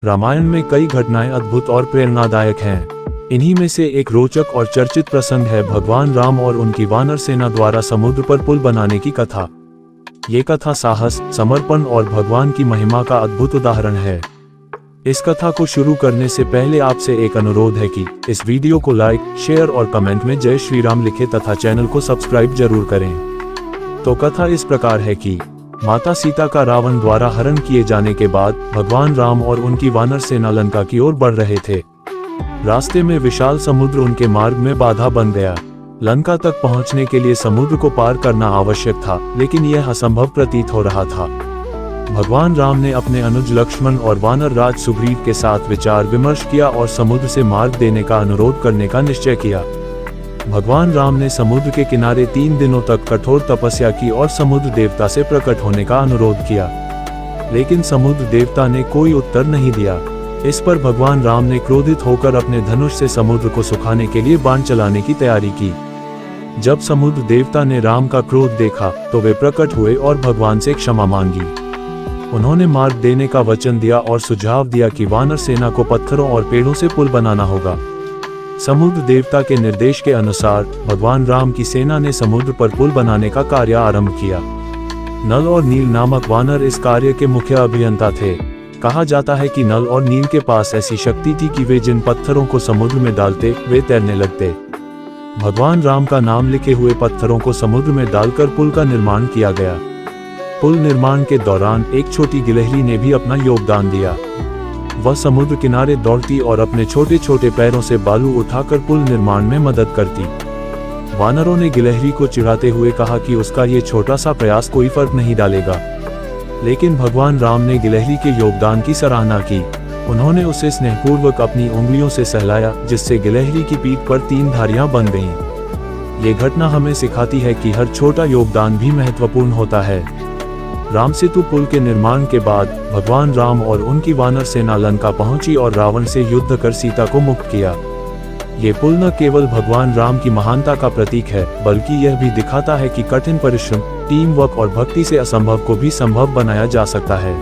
रामायण में कई घटनाएं अद्भुत और प्रेरणादायक हैं। इन्हीं में से एक रोचक और चर्चित प्रसंग है भगवान राम और उनकी वानर सेना द्वारा समुद्र पर पुल बनाने की कथा। ये कथा साहस, समर्पण और भगवान की महिमा का अद्भुत उदाहरण है। इस कथा को शुरू करने से पहले आपसे एक अनुरोध है कि इस वीडियो को लाइक, शेयर और कमेंट में जय श्री राम लिखें तथा चैनल को सब्सक्राइब जरूर करें। तो कथा इस प्रकार है कि माता सीता का रावण द्वारा हरण किए जाने के बाद भगवान राम और उनकी वानर सेना लंका की ओर बढ़ रहे थे। रास्ते में विशाल समुद्र उनके मार्ग में बाधा बन गया। लंका तक पहुंचने के लिए समुद्र को पार करना आवश्यक था, लेकिन यह असंभव प्रतीत हो रहा था। भगवान राम ने अपने अनुज लक्ष्मण और वानर राज सुग्रीव के साथ विचार विमर्श किया और समुद्र से मार्ग देने का अनुरोध करने का निश्चय किया। भगवान राम ने समुद्र के किनारे 3 दिनों तक कठोर तपस्या की और समुद्र देवता से प्रकट होने का अनुरोध किया, लेकिन समुद्र देवता ने कोई उत्तर नहीं दिया। इस पर भगवान राम ने क्रोधित होकर अपने धनुष से समुद्र को सुखाने के लिए बाण चलाने की तैयारी की। जब समुद्र देवता ने राम का क्रोध देखा तो वे प्रकट हुए और भगवान से क्षमा मांगी। उन्होंने मार्ग देने का वचन दिया और सुझाव दिया कि वानर सेना को पत्थरों और पेड़ों से पुल बनाना होगा। समुद्र देवता के निर्देश के अनुसार भगवान राम की सेना ने समुद्र पर पुल बनाने का कार्य आरंभ किया। नल और नील नामक वानर इस कार्य के मुख्य अभियंता थे। कहा जाता है कि नल और नील के पास ऐसी शक्ति थी कि वे जिन पत्थरों को समुद्र में डालते वे तैरने लगते। भगवान राम का नाम लिखे हुए पत्थरों को समुद्र में डालकर पुल का निर्माण किया गया। पुल निर्माण के दौरान एक छोटी गिलहरी ने भी अपना योगदान दिया। वह समुद्र किनारे दौड़ती और अपने छोटे छोटे पैरों से बालू उठाकर पुल निर्माण में मदद करती। वानरों ने गिलहरी को चिढ़ाते हुए कहा कि उसका ये छोटा सा प्रयास कोई फर्क नहीं डालेगा, लेकिन भगवान राम ने गिलहरी के योगदान की सराहना की। उन्होंने उसे स्नेहपूर्वक अपनी उंगलियों से सहलाया, जिससे गिलहरी की पीठ पर 3 धारियां बन गईं। ये घटना हमें सिखाती है कि हर छोटा योगदान भी महत्वपूर्ण होता है। राम सेतु पुल के निर्माण के बाद भगवान राम और उनकी वानर सेना लंका पहुंची और रावण से युद्ध कर सीता को मुक्त किया। ये पुल न केवल भगवान राम की महानता का प्रतीक है, बल्कि यह भी दिखाता है कि कठिन परिश्रम, टीम वर्क और भक्ति से असंभव को भी संभव बनाया जा सकता है।